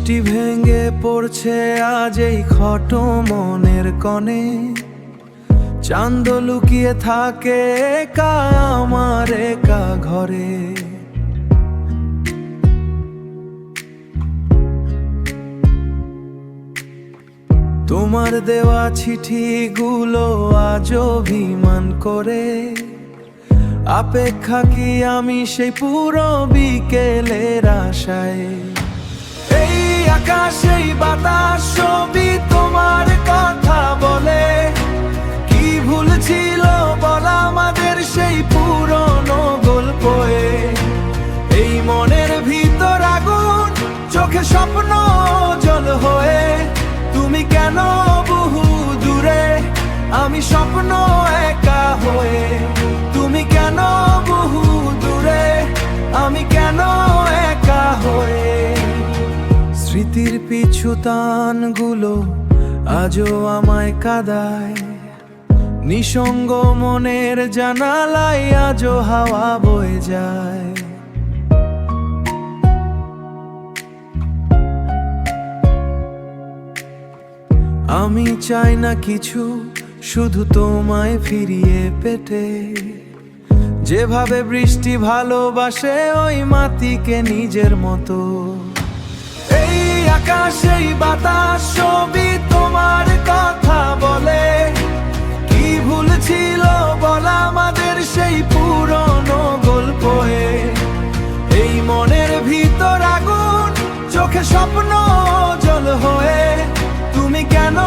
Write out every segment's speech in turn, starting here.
বৃষ্টি ভেঙে পড়ছে আজ এই খট মনের কনে, চাঁদ লুকিয়ে থাকে একা আমার একা ঘরে। তোমার দেওয়া চিঠিগুলো আজ অভিমান করে, অপেক্ষা কি আমি সেই পুরো বিকেলের আশায়। এই আকাশ এই বাতাস সবই তোমার কথা বলে, কি ভুল ছিল বলা আমাদের সেই পুরনো গল্পে। এই মনের ভিতর আগুন, চোখে স্বপ্ন জল হয়ে, তুমি কেন বহু দূরে, আমি স্বপ্ন একা হয়ে। তুমি কেন বহু দূরে, আমি কেন একা হয়ে। স্মৃতির পিছু টানগুলো আজও আমায় কাঁদায়, নিঃসঙ্গ মনের জানালায় আজও হাওয়া বয়ে যায়। আমি চাই না কিছু, শুধু তোমায় ফিরিয়ে পেতে। যেভাবে বৃষ্টি ভালোবাসে ওই মাটিকে নিজের মতো। এই আকাশ এই বাতাস সবই তোমার কথা বলে, কি ভুল ছিল বলা আমাদের সেই পুরনো গল্পে। এই মনের ভিতর আগুন, চোখে স্বপ্ন জল হয়ে, তুমি কেন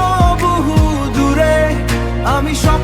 বহু দূরে, আমি স্বপ্ন